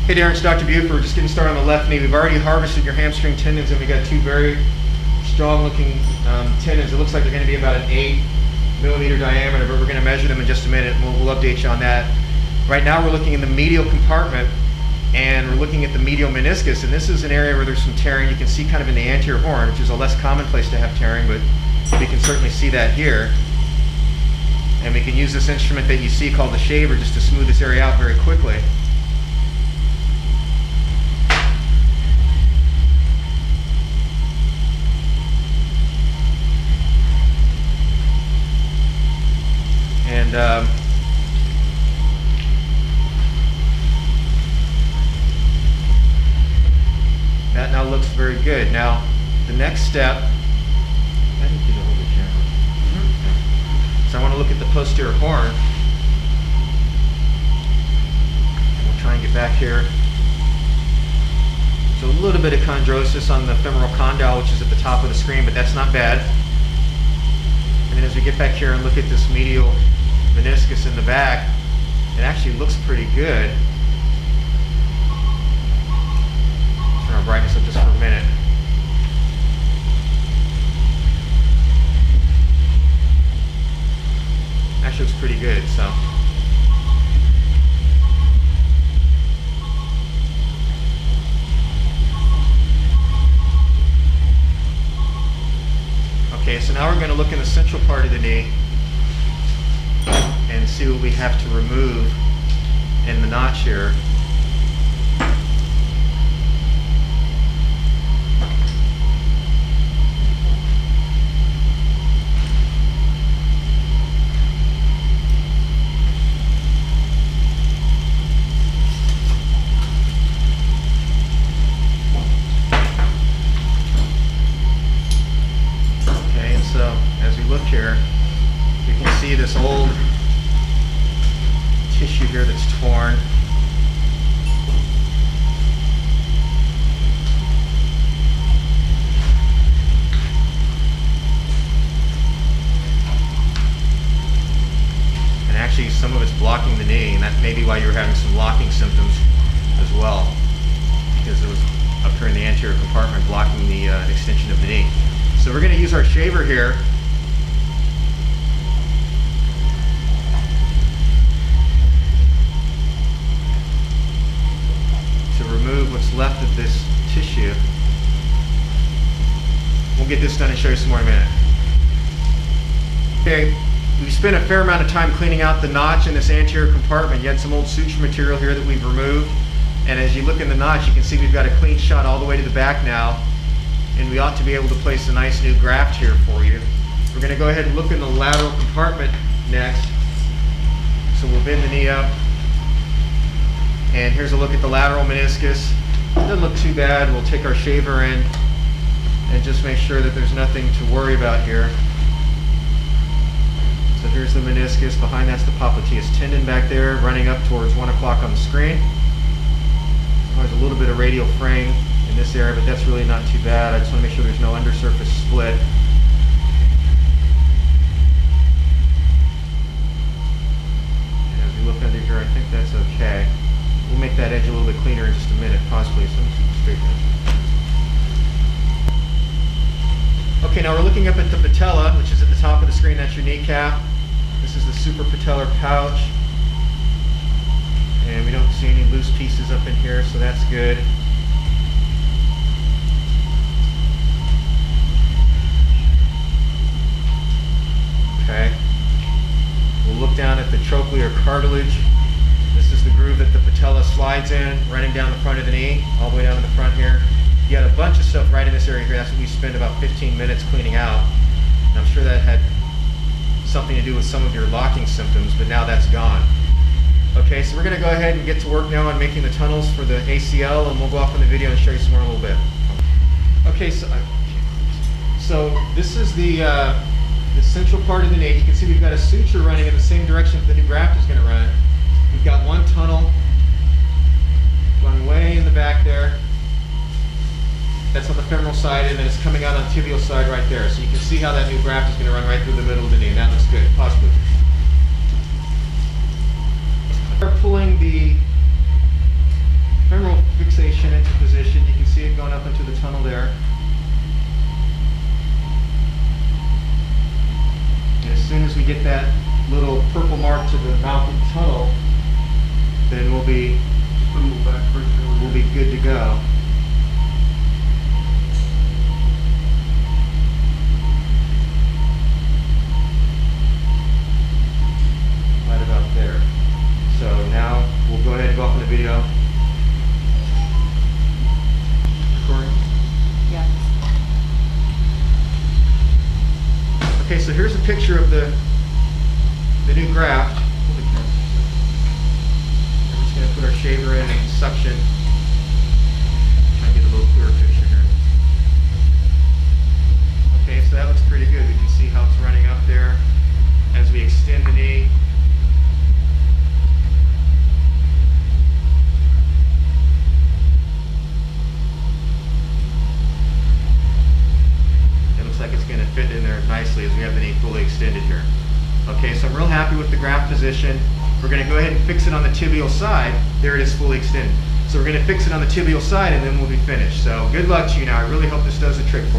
Hey Darren, it's Dr. Buford. We're just getting started on the left knee. We've already harvested your hamstring tendons, and we got two very strong looking tendons. It looks like they're going to be about an 8mm diameter, but we're going to measure them in just a minute, and we'll update you on that. Right now we're looking in the medial compartment, and we're looking at the medial meniscus, and this is an area where there's some tearing. You can see kind of in the anterior horn, which is a less common place to have tearing, but we can certainly see that here. And we can use this instrument that you see called the shaver just to smooth this area out very quickly. And that now looks very good. Now, the next step, I need you to hold the camera. So I want to look at the posterior horn. And we'll try and get back here. So a little bit of chondrosis on the femoral condyle, which is at the top of the screen, but that's not bad. And then as we get back here and look at this medial meniscus in the back, it actually looks pretty good. Turn our brightness up just for a minute. Actually looks pretty good, so. Okay, so now we're going to look in the central part of the knee and see what we have to remove in the notch here. Okay, and so as we look here, you can see this old tissue here that's torn. And actually some of it's blocking the knee, and that may be why you're having some locking symptoms as well, because it was up here in the anterior compartment blocking the extension of the knee. So we're going to use our shaver here remove what's left of this tissue. We'll get this done and show you some more in a minute. Okay, we spent a fair amount of time cleaning out the notch in this anterior compartment. You had some old suture material here that we've removed, and as you look in the notch, you can see we've got a clean shot all the way to the back now, and we ought to be able to place a nice new graft here for you. We're going to go ahead and look in the lateral compartment next. So we'll bend the knee up. And here's a look at the lateral meniscus. Doesn't look too bad. We'll take our shaver in and just make sure that there's nothing to worry about here. So here's the meniscus. Behind that's the popliteus tendon back there, running up towards 1 o'clock on the screen. There's a little bit of radial fraying in this area, but that's really not too bad. I just want to make sure there's no undersurface split. And as we look under here, I think that's okay. We'll make that edge a little bit cleaner in just a minute, possibly. Okay, now we're looking up at the patella, which is at the top of the screen. That's your kneecap. This is the suprapatellar pouch. And we don't see any loose pieces up in here, so that's good. Okay. We'll look down at the trochlear cartilage. This is the groove that the patella slides in, running down the front of the knee, all the way down to the front here. You had a bunch of stuff right in this area here. That's what we spent about 15 minutes cleaning out. And I'm sure that had something to do with some of your locking symptoms, but now that's gone. Okay, so we're going to go ahead and get to work now on making the tunnels for the ACL, and we'll go off on the video and show you some more in a little bit. Okay, so this is the central part of the knee. You can see we've got a suture running in the same direction that the new graft is going to run. We've got one tunnel going way in the back there. That's on the femoral side, and then it's coming out on the tibial side right there. So you can see how that new graft is going to run right through the middle of the knee, and that looks good. Possibly. We're pulling the femoral fixation into position. You can see it going up into the tunnel there. And as soon as we get that little purple mark to the mouth of the tunnel, then we'll be good to go. Right about there. So now we'll go ahead and go off in the video. Recording? Yeah. Okay, so here's a picture of the new graft. We're just going to put our shaver in and suction. Try and get a little clearer picture here. Okay, so that looks pretty good. We can see how it's running up there as we extend the knee. It looks like it's going to fit in there nicely as we have the knee fully extended here. Okay, so I'm real happy with the graft position. We're going to go ahead and fix it on the tibial side. There it is, fully extended. So we're going to fix it on the tibial side and then we'll be finished. So good luck to you now. I really hope this does the trick for you.